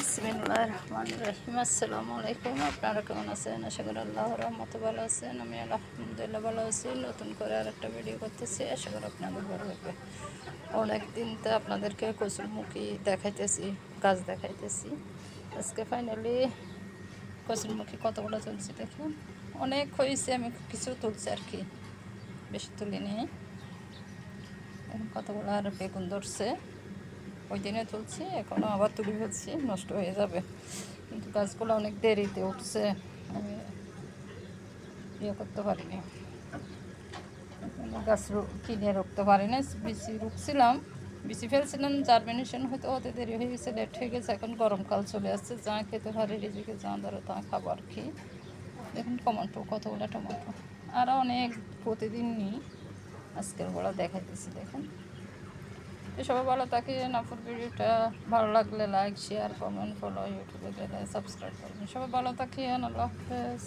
বিসমিল্লাহির রহমানির রহিম। আসসালামু আলাইকুম। আপনারা কেমন আছেন? আশা করি আল্লাহর রহমতে ভালো আছেন। আমি আলহামদুলিল্লাহ ভালো আছি। নতুন করে আর একটা ভিডিও করতেছি, আশা করি আপনাদের ভালো লাগবে। অনেক দিন তো আপনাদেরকে কচুরমুখী দেখাইতেছি, গাছ দেখাইতেছি। আজকে ফাইনালি কচুরমুখী কতগুলো তুলছি দেখুন। অনেক হয়েছে, আমি কিছু তুলছি আর কি, বেশি তুলিনি। এখন কতগুলো আর বেগুন ধরছে, ওই দিনে তুলছি, এখনও আবার তুলে ফেলছি, নষ্ট হয়ে যাবে। কিন্তু গাছগুলো অনেক দেরিতে উঠছে, আমি ইয়ে করতে পারিনি, গাছ কিনে রাখতে পারিনি। বিচি রুখছিলাম, বিচি ফেলছিলাম, জার্মিনেশন হয়তো হতে দেরি হয়ে গেছে, লেট হয়ে গেছে। এখন গরমকাল চলে আসছে, যা খেতে পারি রিজিকে যা ধরো তা খাবো আর কি। দেখুন টমেটো, কতগুলো টমেটো, আরও অনেক প্রতিদিন নিই। আজকের বড় দেখাইতেছি দেখুন। তো সবাই ভালো থাকেন। আপুর ভিডিওটা ভালো লাগলে লাইক, শেয়ার, কমেন্ট, ফলো, ইউটিউবে গেলে সাবস্ক্রাইব করবেন। সবাই ভালো থাকেন। আল্লাহ হাফেজ।